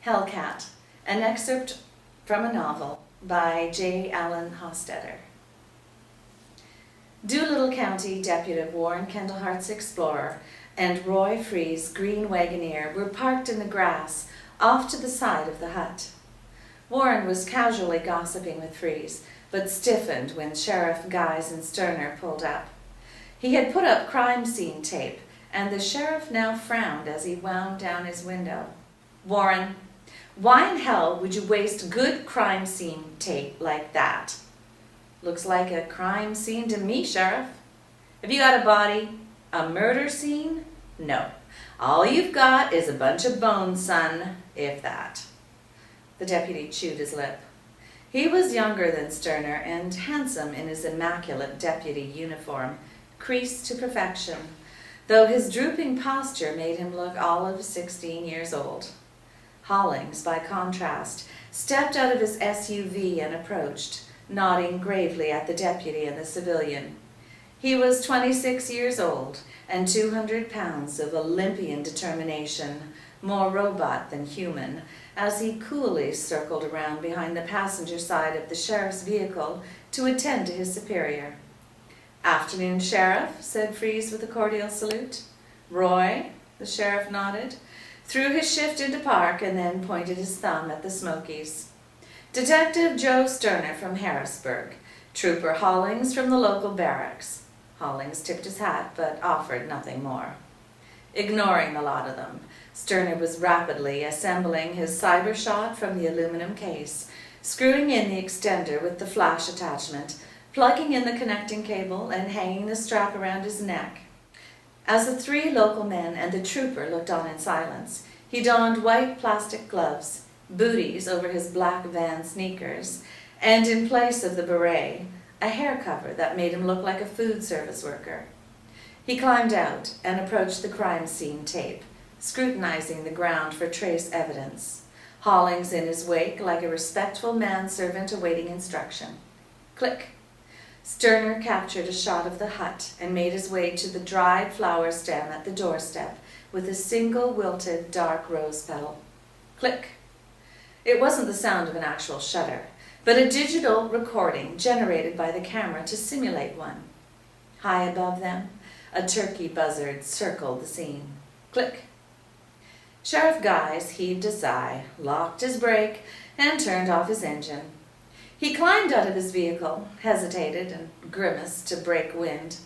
HELLCAT, an excerpt from a novel by J. Allen Hostetter. Doolittle County Deputy Warren Kendallhart's Explorer and Roy Free's green wagoneer were parked in the grass off to the side of the hut. Warren was casually gossiping with Freeze, but stiffened when Sheriff Guise and Sterner pulled up. He had put up crime scene tape, and the sheriff now frowned as he wound down his window. "Warren, why in hell would you waste good crime scene tape like that?" "Looks like a crime scene to me, Sheriff." "Have you got a body? A murder scene?" "No. All you've got is a bunch of bones, son, if that." The deputy chewed his lip. He was younger than Sterner and handsome in his immaculate deputy uniform, creased to perfection, though his drooping posture made him look all of 16 years old. Hollings, by contrast, stepped out of his SUV and approached, nodding gravely at the deputy and the civilian. He was 26 years old and 200 pounds of Olympian determination, more robot than human, as he coolly circled around behind the passenger side of the sheriff's vehicle to attend to his superior. "Afternoon, Sheriff," said Freeze with a cordial salute. "Roy?" The sheriff nodded, threw his shift into park, and then pointed his thumb at the Smokies. "Detective Joe Sterner from Harrisburg, Trooper Hollings from the local barracks." Hollings tipped his hat, but offered nothing more. Ignoring the lot of them, Sterner was rapidly assembling his cyber shot from the aluminum case, screwing in the extender with the flash attachment, plugging in the connecting cable, and hanging the strap around his neck. As the three local men and the trooper looked on in silence, he donned white plastic gloves, booties over his black Van sneakers, and in place of the beret, a hair cover that made him look like a food service worker. He climbed out and approached the crime scene tape, scrutinizing the ground for trace evidence, Hollings in his wake like a respectful manservant awaiting instruction. Click. Sterner captured a shot of the hut and made his way to the dried flower stem at the doorstep with a single wilted dark rose petal. Click. It wasn't the sound of an actual shutter, but a digital recording generated by the camera to simulate one. High above them, a turkey buzzard circled the scene. Click. Sheriff Guise heaved a sigh, locked his brake, and turned off his engine. He climbed out of his vehicle, hesitated, and grimaced to break wind,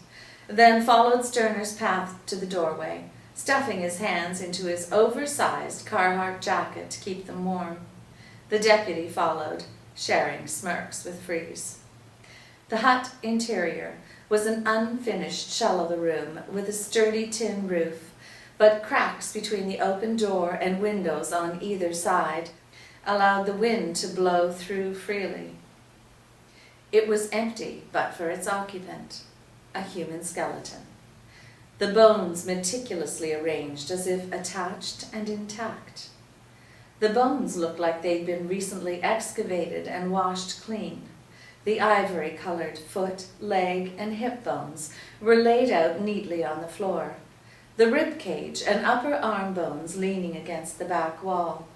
then followed Sterner's path to the doorway, stuffing his hands into his oversized Carhartt jacket to keep them warm. The deputy followed, sharing smirks with Freeze. The hut interior was an unfinished shell of a room with a sturdy tin roof, but cracks between the open door and windows on either side allowed the wind to blow through freely. It was empty but for its occupant, a human skeleton. The bones meticulously arranged as if attached and intact. The bones looked like they'd been recently excavated and washed clean. The ivory-colored foot, leg, and hip bones were laid out neatly on the floor, the rib cage and upper arm bones leaning against the back wall.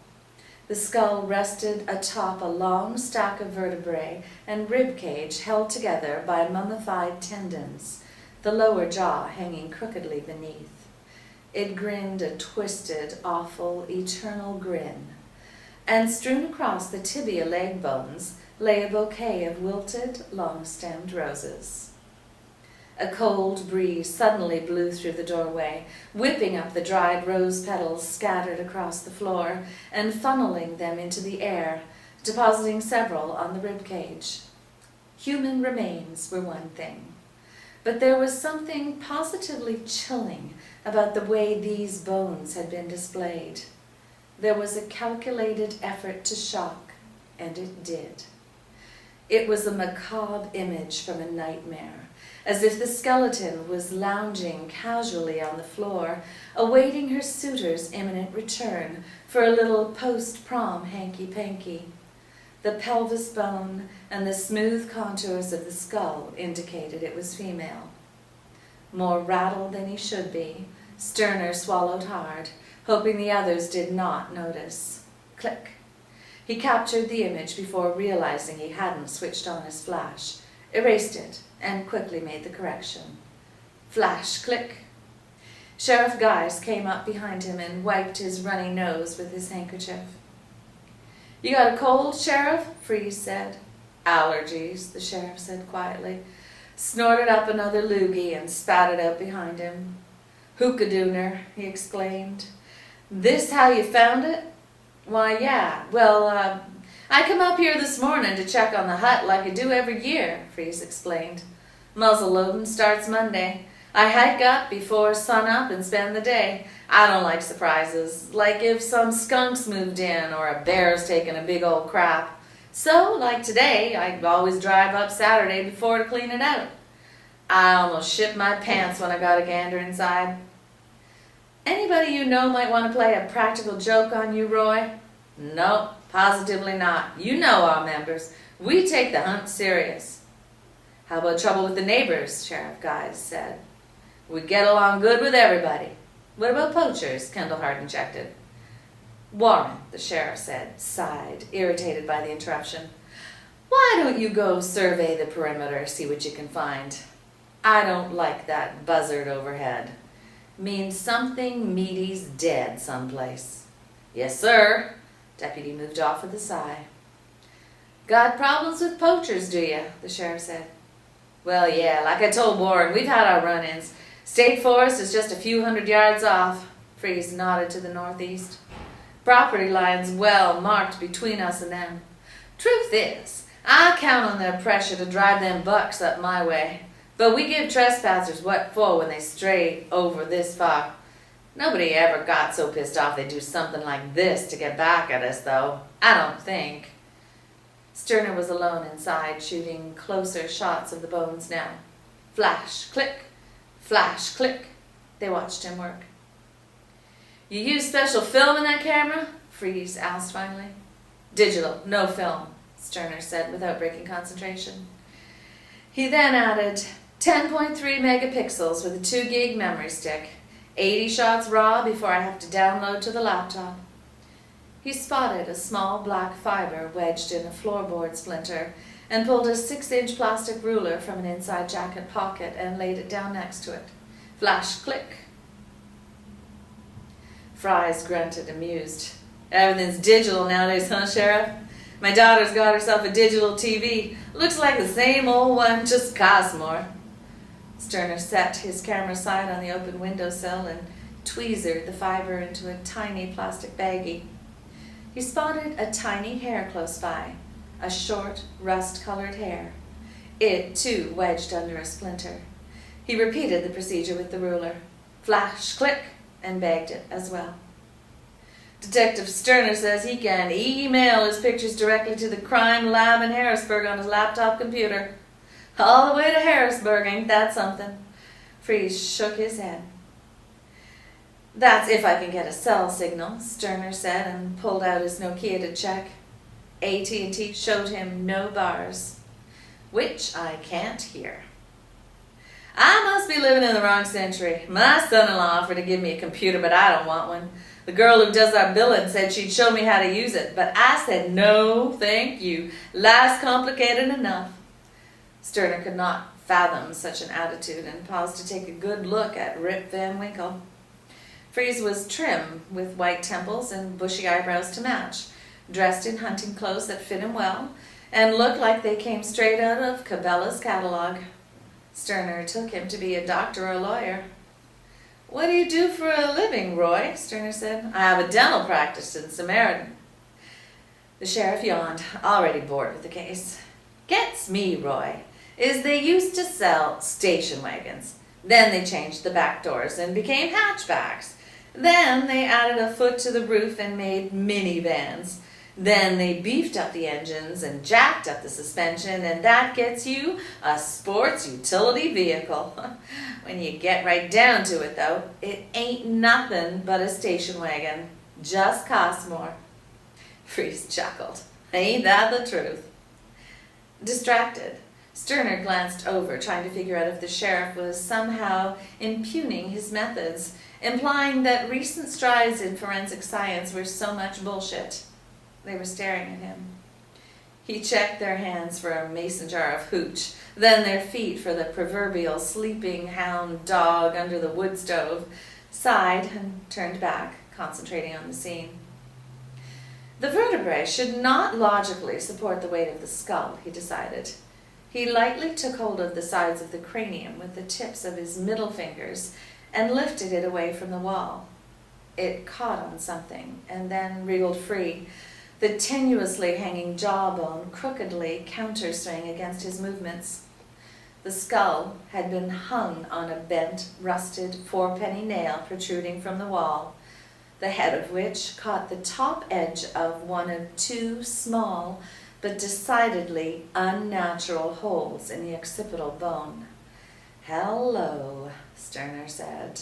The skull rested atop a long stack of vertebrae and rib cage held together by mummified tendons, the lower jaw hanging crookedly beneath. It grinned a twisted, awful, eternal grin, and strewn across the tibia leg bones lay a bouquet of wilted, long-stemmed roses. A cold breeze suddenly blew through the doorway, whipping up the dried rose petals scattered across the floor and funneling them into the air, depositing several on the ribcage. Human remains were one thing, but there was something positively chilling about the way these bones had been displayed. There was a calculated effort to shock, and it did. It was a macabre image from a nightmare, as if the skeleton was lounging casually on the floor, awaiting her suitor's imminent return for a little post-prom hanky-panky. The pelvis bone and the smooth contours of the skull indicated it was female. More rattled than he should be, Sterner swallowed hard, hoping the others did not notice. click. He captured the image before realizing he hadn't switched on his flash, erased it, and quickly made the correction. Flash, click. Sheriff Guise came up behind him and wiped his runny nose with his handkerchief. "You got a cold, Sheriff?" Freeze said. "Allergies," the sheriff said quietly, snorted up another loogie and spat it out behind him. "Hookadooner," he exclaimed. "This how you found it?" "Why, yeah. Well, I come up here this morning to check on the hut like I do every year," Freeze explained. "Muzzle loading starts Monday. I hike up before sunup and spend the day. I don't like surprises, like if some skunks moved in or a bear's taking a big old crap. So, like today, I always drive up Saturday before to clean it out. I almost shit my pants when I got a gander inside." "Anybody you know might want to play a practical joke on you, Roy?" "Nope, positively not. You know our members. We take the hunt serious." "How about trouble with the neighbors?" Sheriff Guise said. "We get along good with everybody." "What about poachers?" Kendall injected. "Warren," the sheriff said, sighed, irritated by the interruption. "Why don't you go survey the perimeter, see what you can find? I don't like that buzzard overhead. Means something meaty's dead someplace." "Yes, sir." Deputy moved off with a sigh. "Got problems with poachers, do you?" the sheriff said. "Well, yeah, like I told Warren, we've had our run-ins. State Forest is just a few 100 yards off." Freeze nodded to the northeast. "Property lines well marked between us and them. Truth is, I count on their pressure to drive them bucks up my way. But we give trespassers what for when they stray over this far. Nobody ever got so pissed off they'd do something like this to get back at us, though. I don't think." Sterner was alone inside, shooting closer shots of the bones now. Flash, click. Flash, click. They watched him work. "You use special film in that camera?" Freeze asked finally. "Digital, no film," Sterner said without breaking concentration. He then added 10.3 megapixels with a 2 gig memory stick. 80 shots raw before I have to download to the laptop. He spotted a small black fiber wedged in a floorboard splinter and pulled a 6-inch plastic ruler from an inside jacket pocket and laid it down next to it. Flash, click. Fries grunted, amused. "Everything's digital nowadays, huh, Sheriff? My daughter's got herself a digital TV. Looks like the same old one, just costs more." Sterner set his camera aside on the open windowsill and tweezered the fiber into a tiny plastic baggie. He spotted a tiny hair close by, a short, rust-colored hair. It, too, wedged under a splinter. He repeated the procedure with the ruler. Flash, click, and bagged it as well. "Detective Sterner says he can email his pictures directly to the crime lab in Harrisburg on his laptop computer. All the way to Harrisburg, ain't that something?" Freeze shook his head. "That's if I can get a cell signal," Sterner said and pulled out his Nokia to check. AT&T showed him no bars. "Which I can't hear." "I must be living in the wrong century. My son-in-law offered to give me a computer, but I don't want one. The girl who does our billing said she'd show me how to use it, but I said no, thank you. Life's complicated enough." Sterner could not fathom such an attitude and paused to take a good look at Rip Van Winkle. Freeze was trim, with white temples and bushy eyebrows to match, dressed in hunting clothes that fit him well, and looked like they came straight out of Cabela's catalog. Sterner took him to be a doctor or a lawyer. "What do you do for a living, Roy?" Sterner said. "I have a dental practice in Samaritan." The sheriff yawned, already bored with the case. "Gets me, Roy, is they used to sell station wagons. Then they changed the back doors and became hatchbacks. Then they added a foot to the roof and made minivans. Then they beefed up the engines and jacked up the suspension, and that gets you a sports utility vehicle. When you get right down to it, though, it ain't nothing but a station wagon. Just costs more." Freeze chuckled. "Ain't that the truth?" Distracted, Sterner glanced over, trying to figure out if the sheriff was somehow impugning his methods, implying that recent strides in forensic science were so much bullshit. They were staring at him. He checked their hands for a mason jar of hooch, then their feet for the proverbial sleeping hound dog under the wood stove, sighed and turned back, concentrating on the scene. The vertebrae should not logically support the weight of the skull, he decided. He lightly took hold of the sides of the cranium with the tips of his middle fingers and lifted it away from the wall. It caught on something and then wriggled free, the tenuously hanging jawbone crookedly counterswing against his movements. The skull had been hung on a bent, rusted, four-penny nail protruding from the wall, the head of which caught the top edge of one of two small but decidedly unnatural holes in the occipital bone. "Hello," Sterner said.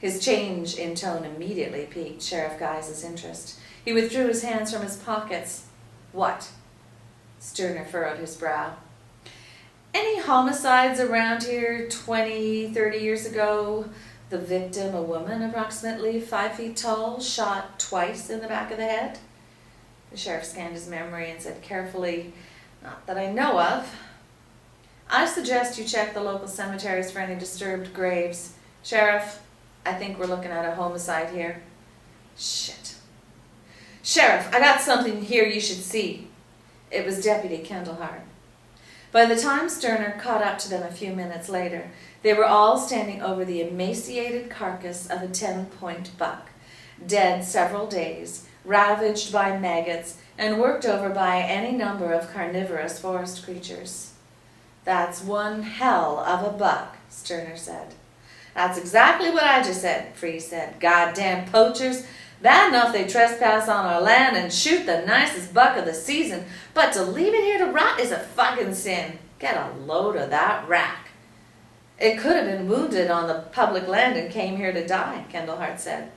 His change in tone immediately piqued Sheriff Guy's interest. He withdrew his hands from his pockets. "What?" Sterner furrowed his brow. "Any homicides around here 20, 30 years ago? The victim, a woman approximately 5 feet tall, shot twice in the back of the head?" The sheriff scanned his memory and said carefully, "Not that I know of." "I suggest you check the local cemeteries for any disturbed graves. Sheriff, I think we're looking at a homicide here." "Shit. Sheriff, I got something here you should see." It was Deputy Kendallhart. By the time Sterner caught up to them a few minutes later, they were all standing over the emaciated carcass of a 10-point buck, dead several days, ravaged by maggots, and worked over by any number of carnivorous forest creatures. "That's one hell of a buck," Sterner said. "That's exactly what I just said," Freeze said. "Goddamn poachers. Bad enough they trespass on our land and shoot the nicest buck of the season, but to leave it here to rot is a fucking sin. Get a load of that rack." "It could have been wounded on the public land and came here to die," Kendallhart said.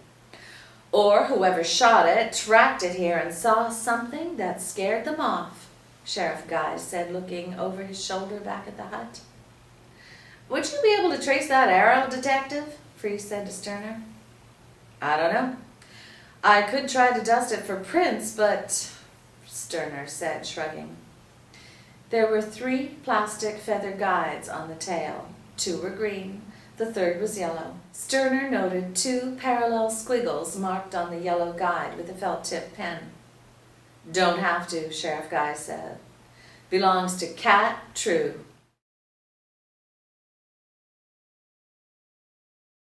"Or whoever shot it tracked it here and saw something that scared them off," Sheriff Guy said, looking over his shoulder back at the hut. "Would you be able to trace that arrow, Detective?" Freeze said to Sterner. "I don't know. I could try to dust it for prints, but," Sterner said, shrugging. There were 3 plastic feather guides on the tail. 2 were green, the third was yellow. Sterner noted 2 parallel squiggles marked on the yellow guide with a felt-tip pen. "Don't have to," Sheriff Guy said. "Belongs to Cat True."